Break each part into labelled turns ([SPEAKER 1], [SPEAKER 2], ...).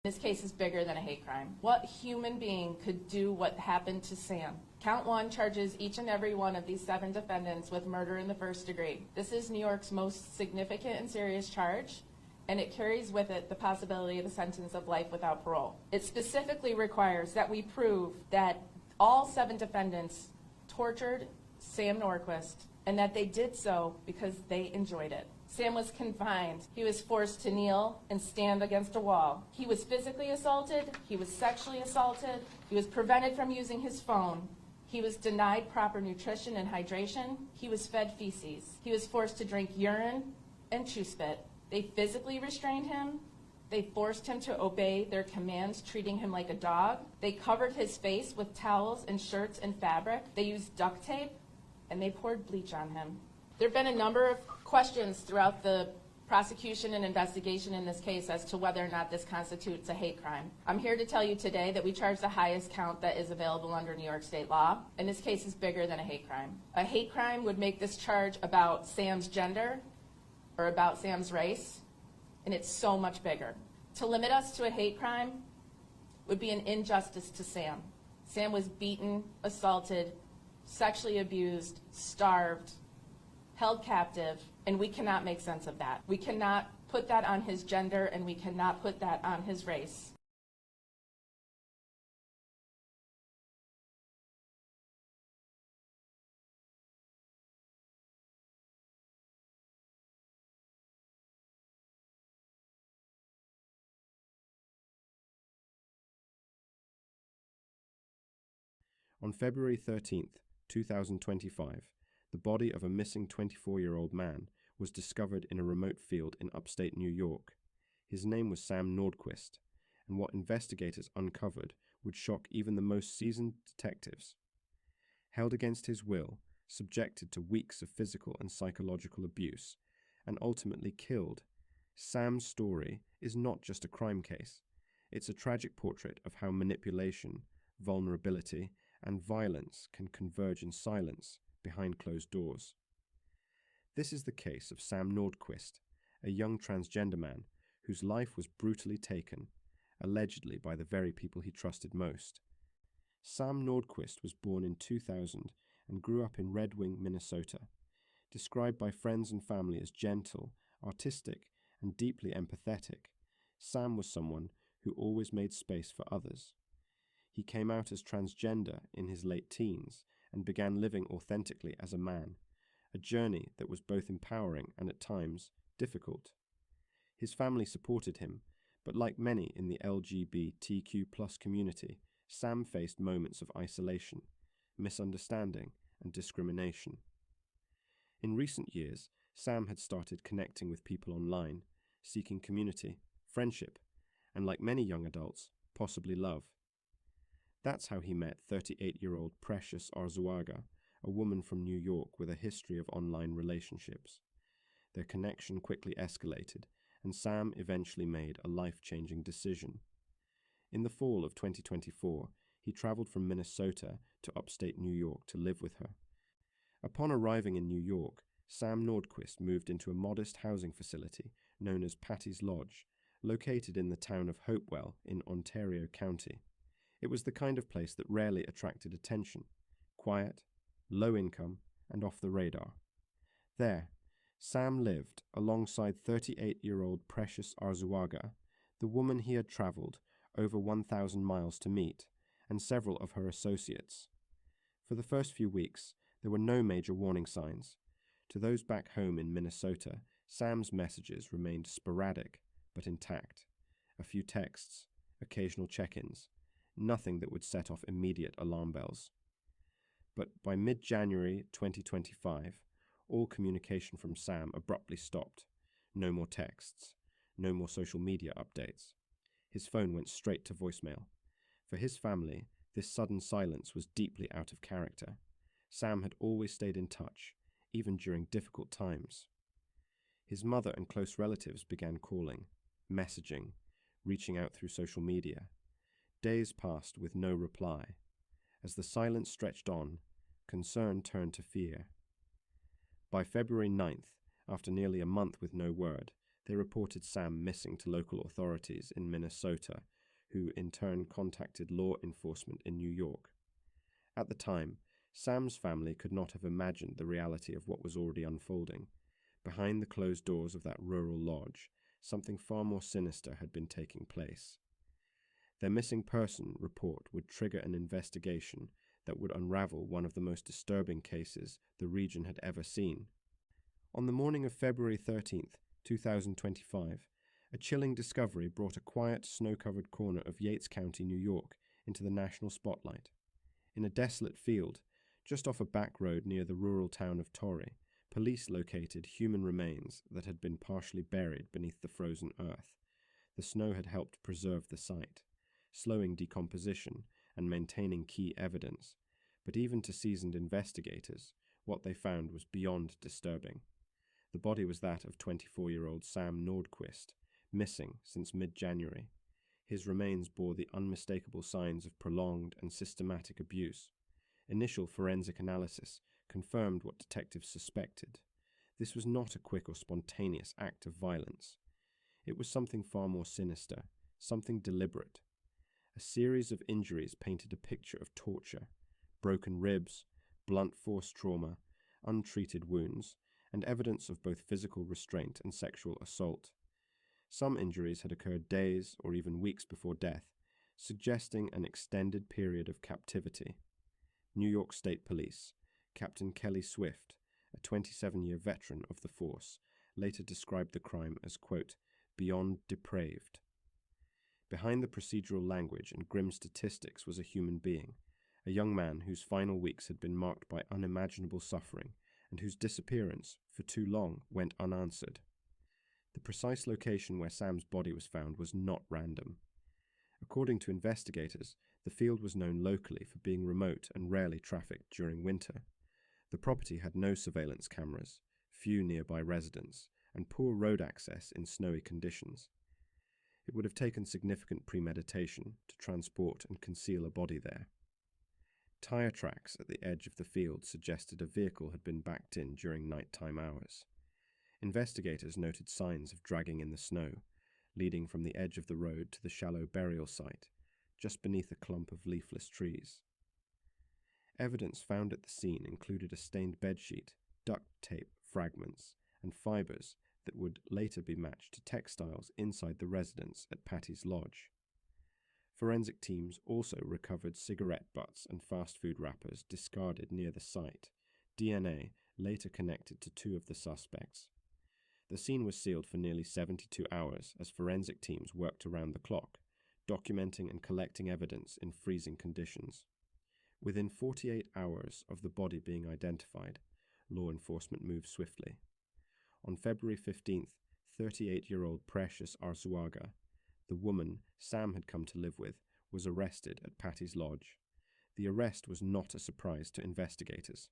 [SPEAKER 1] This case is bigger than a hate crime. What human being could do what happened to Sam? Count 1 charges each and every one of these 7 defendants with murder in the first degree. This is New York's most significant and serious charge, and it carries with it the possibility of a sentence of life without parole. It specifically requires that we prove that all 7 defendants tortured Sam Nordquist and that they did so because they enjoyed it. Sam was confined. He was forced to kneel and stand against a wall. He was physically assaulted. He was sexually assaulted. He was prevented from using his phone. He was denied proper nutrition and hydration. He was fed feces. He was forced to drink urine and chew spit. They physically restrained him. They forced him to obey their commands, treating him like a dog. They covered his face with towels and shirts and fabric. They used duct tape, and they poured bleach on him. There have been a number of questions throughout the prosecution and investigation in this case as to whether or not this constitutes a hate crime. I'm here to tell you today that we charge the highest count that is available under New York state law, and this case is bigger than a hate crime. A hate crime would make this charge about Sam's gender or about Sam's race, and it's so much bigger. To limit us to a hate crime would be an injustice to Sam. Sam was beaten, assaulted, sexually abused, starved, held captive, and we cannot make sense of that. We cannot put that on his gender, and we cannot put that on his race.
[SPEAKER 2] On February 13th, 2025, the body of a missing 24-year-old man was discovered in a remote field in upstate New York. His name was Sam Nordquist, and what investigators uncovered would shock even the most seasoned detectives. Held against his will, subjected to weeks of physical and psychological abuse, and ultimately killed, Sam's story is not just a crime case. It's a tragic portrait of how manipulation, vulnerability, and violence can converge in silence behind closed doors. This is the case of Sam Nordquist, a young transgender man whose life was brutally taken, allegedly by the very people he trusted most. Sam Nordquist was born in 2000 and grew up in Red Wing, Minnesota. Described by friends and family as gentle, artistic, and deeply empathetic, Sam was someone who always made space for others. He came out as transgender in his late teens and began living authentically as a man, a journey that was both empowering and at times difficult. His family supported him, but like many in the LGBTQ+ community, Sam faced moments of isolation, misunderstanding, and discrimination. In recent years, Sam had started connecting with people online, seeking community, friendship, and like many young adults, possibly love. That's how he met 38-year-old Precious Arzuaga, a woman from New York with a history of online relationships. Their connection quickly escalated, and Sam eventually made a life-changing decision. In the fall of 2024, he traveled from Minnesota to upstate New York to live with her. Upon arriving in New York, Sam Nordquist moved into a modest housing facility known as Patty's Lodge, located in the town of Hopewell in Ontario County. It was the kind of place that rarely attracted attention, quiet, low income, and off the radar. There, Sam lived alongside 38-year-old Precious Arzuaga, the woman he had traveled over 1,000 miles to meet, and several of her associates. For the first few weeks, there were no major warning signs. To those back home in Minnesota, Sam's messages remained sporadic but intact. A few texts, occasional check-ins, nothing that would set off immediate alarm bells. But by mid-January 2025, all communication from Sam abruptly stopped. No more texts, no more social media updates. His phone went straight to voicemail. For his family, this sudden silence was deeply out of character. Sam had always stayed in touch, even during difficult times. His mother and close relatives began calling, messaging, reaching out through social media. Days passed with no reply. As the silence stretched on, concern turned to fear. By February 9th, after nearly a month with no word, They reported Sam missing to local authorities in Minnesota, who in turn contacted law enforcement in New York. At the time, Sam's family could not have imagined the reality of what was already unfolding. Behind the closed doors of that rural lodge, something far more sinister had been taking place. Their missing person report would trigger an investigation that would unravel one of the most disturbing cases the region had ever seen. On the morning of February 13th, 2025, a chilling discovery brought a quiet, snow-covered corner of Yates County, New York, into the national spotlight. In a desolate field, just off a back road near the rural town of Torrey, police located human remains that had been partially buried beneath the frozen earth. The snow had helped preserve the site, slowing decomposition and maintaining key evidence, but even to seasoned investigators, what they found was beyond disturbing. The body was that of 24-year-old Sam Nordquist, missing since mid-January. His remains bore the unmistakable signs of prolonged and systematic abuse. Initial forensic analysis confirmed what detectives suspected. This was not a quick or spontaneous act of violence. It was something far more sinister, something deliberate. A series of injuries painted a picture of torture: broken ribs, blunt force trauma, untreated wounds, and evidence of both physical restraint and sexual assault. Some injuries had occurred days or even weeks before death, suggesting an extended period of captivity. New York State Police, Captain Kelly Swift, a 27-year veteran of the force, later described the crime as, quote, beyond depraved. Behind the procedural language and grim statistics was a human being, a young man whose final weeks had been marked by unimaginable suffering and whose disappearance, for too long, went unanswered. The precise location where Sam's body was found was not random. According to investigators, the field was known locally for being remote and rarely trafficked during winter. The property had no surveillance cameras, few nearby residents, and poor road access in snowy conditions. It would have taken significant premeditation to transport and conceal a body there. Tire tracks at the edge of the field suggested a vehicle had been backed in during nighttime hours. Investigators noted signs of dragging in the snow, leading from the edge of the road to the shallow burial site, just beneath a clump of leafless trees. Evidence found at the scene included a stained bedsheet, duct tape fragments, and fibers that would later be matched to textiles inside the residence at Patty's Lodge. Forensic teams also recovered cigarette butts and fast food wrappers discarded near the site. DNA later connected to two of the suspects. The scene was sealed for nearly 72 hours as forensic teams worked around the clock, documenting and collecting evidence in freezing conditions. Within 48 hours of the body being identified, law enforcement moved swiftly. On February 15th, 38-year-old Precious Arzuaga, the woman Sam had come to live with, was arrested at Patty's Lodge. The arrest was not a surprise to investigators.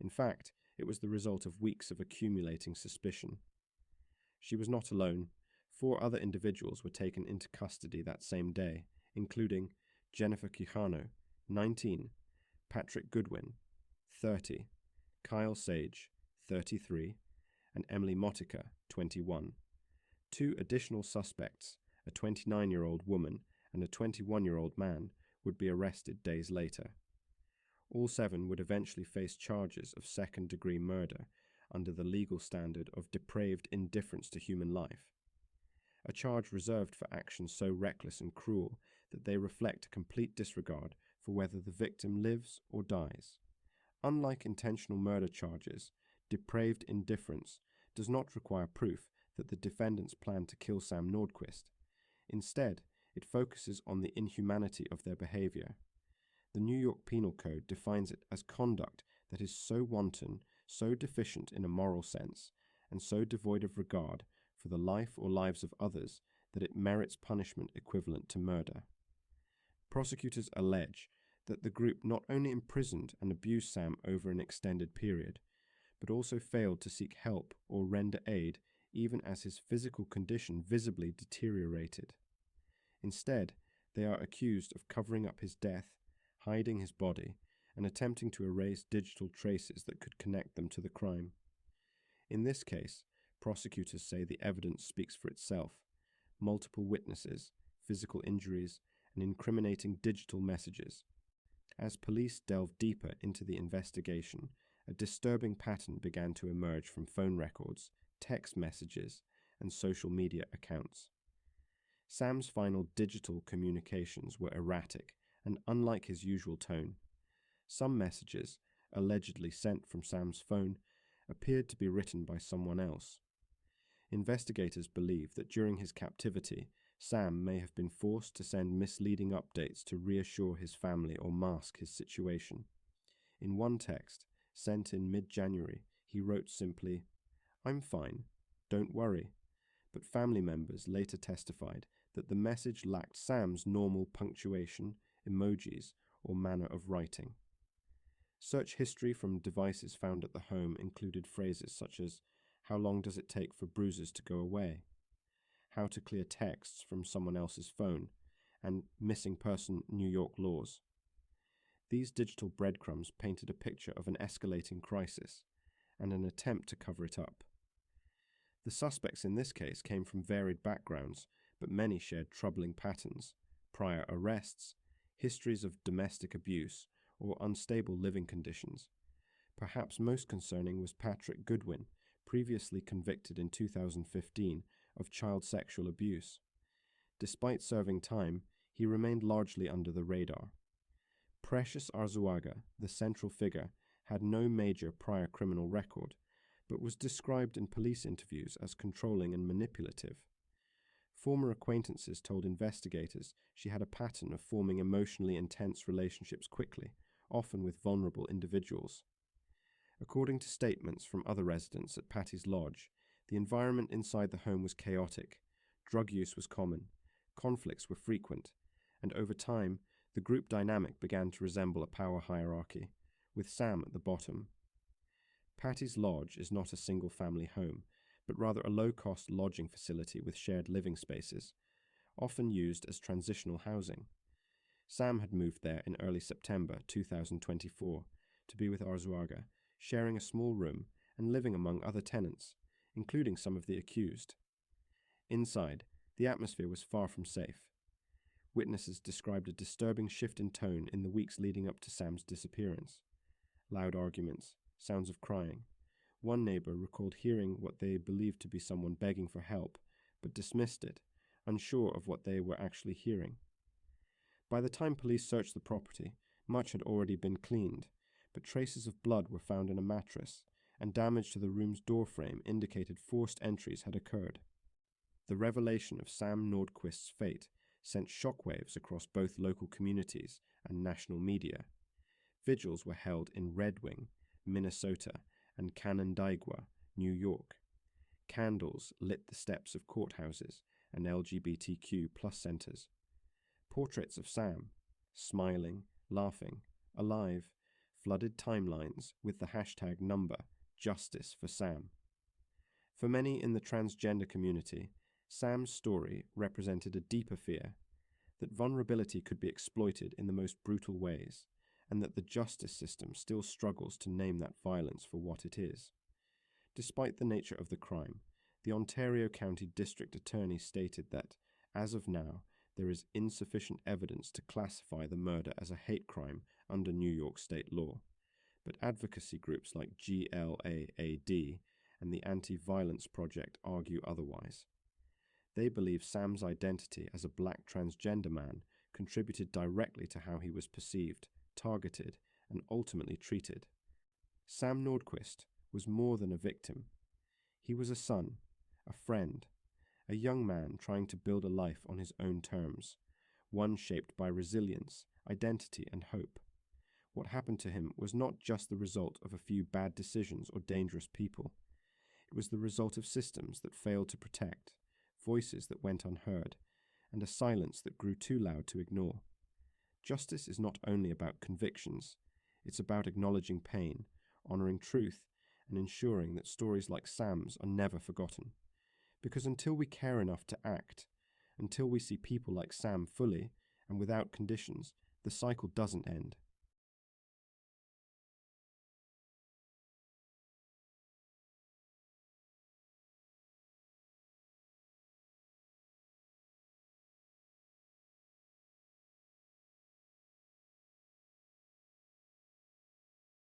[SPEAKER 2] In fact, it was the result of weeks of accumulating suspicion. She was not alone. 4 other individuals were taken into custody that same day, including Jennifer Quijano, 19, Patrick Goodwin, 30, Kyle Sage, 33, and Emily Motica, 21. 2 additional suspects, a 29-year-old woman and a 21-year-old man, would be arrested days later. All 7 would eventually face charges of second-degree murder under the legal standard of depraved indifference to human life, a charge reserved for actions so reckless and cruel that they reflect a complete disregard for whether the victim lives or dies. Unlike intentional murder charges, depraved indifference does not require proof that the defendants planned to kill Sam Nordquist. Instead, it focuses on the inhumanity of their behavior. The New York Penal Code defines it as conduct that is so wanton, so deficient in a moral sense, and so devoid of regard for the life or lives of others that it merits punishment equivalent to murder. Prosecutors allege that the group not only imprisoned and abused Sam over an extended period, but also failed to seek help or render aid even as his physical condition visibly deteriorated. Instead, they are accused of covering up his death, hiding his body, and attempting to erase digital traces that could connect them to the crime. In this case, Prosecutors say the evidence speaks for itself. Multiple witnesses, physical injuries, and incriminating digital messages. As police delved deeper into the investigation, a disturbing pattern began to emerge from phone records, text messages, and social media accounts. Sam's final digital communications were erratic and unlike his usual tone. Some messages, allegedly sent from Sam's phone, appeared to be written by someone else. Investigators believe that during his captivity, Sam may have been forced to send misleading updates to reassure his family or mask his situation. In one text, sent in mid-January, he wrote simply, "I'm fine, don't worry," but family members later testified that the message lacked Sam's normal punctuation, emojis, or manner of writing. Search history from devices found at the home included phrases such as, "How long does it take for bruises to go away?" "How to clear texts from someone else's phone," and "missing person New York laws." These digital breadcrumbs painted a picture of an escalating crisis and an attempt to cover it up. The suspects in this case came from varied backgrounds, but many shared troubling patterns: prior arrests, histories of domestic abuse, or unstable living conditions. Perhaps most concerning was Patrick Goodwin, previously convicted in 2015 of child sexual abuse. Despite serving time, he remained largely under the radar. Precious Arzuaga, the central figure, had no major prior criminal record, but was described in police interviews as controlling and manipulative. Former acquaintances told investigators she had a pattern of forming emotionally intense relationships quickly, often with vulnerable individuals. According to statements from other residents at Patty's Lodge, the environment inside the home was chaotic, drug use was common, conflicts were frequent, and over time, the group dynamic began to resemble a power hierarchy, with Sam at the bottom. Patty's Lodge is not a single-family home, but rather a low-cost lodging facility with shared living spaces, often used as transitional housing. Sam had moved there in early September 2024 to be with Arzuaga, sharing a small room and living among other tenants, including some of the accused. Inside, the atmosphere was far from safe. Witnesses described a disturbing shift in tone in the weeks leading up to Sam's disappearance. Loud arguments, sounds of crying. One neighbor recalled hearing what they believed to be someone begging for help, but dismissed it, unsure of what they were actually hearing. By the time police searched the property, much had already been cleaned, but traces of blood were found in a mattress, and damage to the room's doorframe indicated forced entries had occurred. The revelation of Sam Nordquist's fate sent shockwaves across both local communities and national media. Vigils were held in Red Wing, Minnesota, and Canandaigua, New York. Candles lit the steps of courthouses and LGBTQ+ centers. Portraits of Sam, smiling, laughing, alive, flooded timelines with the hashtag number Justice for Sam. For many in the transgender community, Sam's story represented a deeper fear, that vulnerability could be exploited in the most brutal ways, and that the justice system still struggles to name that violence for what it is. Despite the nature of the crime, the Ontario County District Attorney stated that, as of now, there is insufficient evidence to classify the murder as a hate crime under New York state law, but advocacy groups like GLAAD and the Anti-Violence Project argue otherwise. They believe Sam's identity as a black transgender man contributed directly to how he was perceived, targeted, and ultimately treated. Sam Nordquist was more than a victim. He was a son, a friend, a young man trying to build a life on his own terms, one shaped by resilience, identity, and hope. What happened to him was not just the result of a few bad decisions or dangerous people. It was the result of systems that failed to protect, voices that went unheard, and a silence that grew too loud to ignore. Justice is not only about convictions, it's about acknowledging pain, honoring truth, and ensuring that stories like Sam's are never forgotten. Because until we care enough to act, until we see people like Sam fully and without conditions, the cycle doesn't end.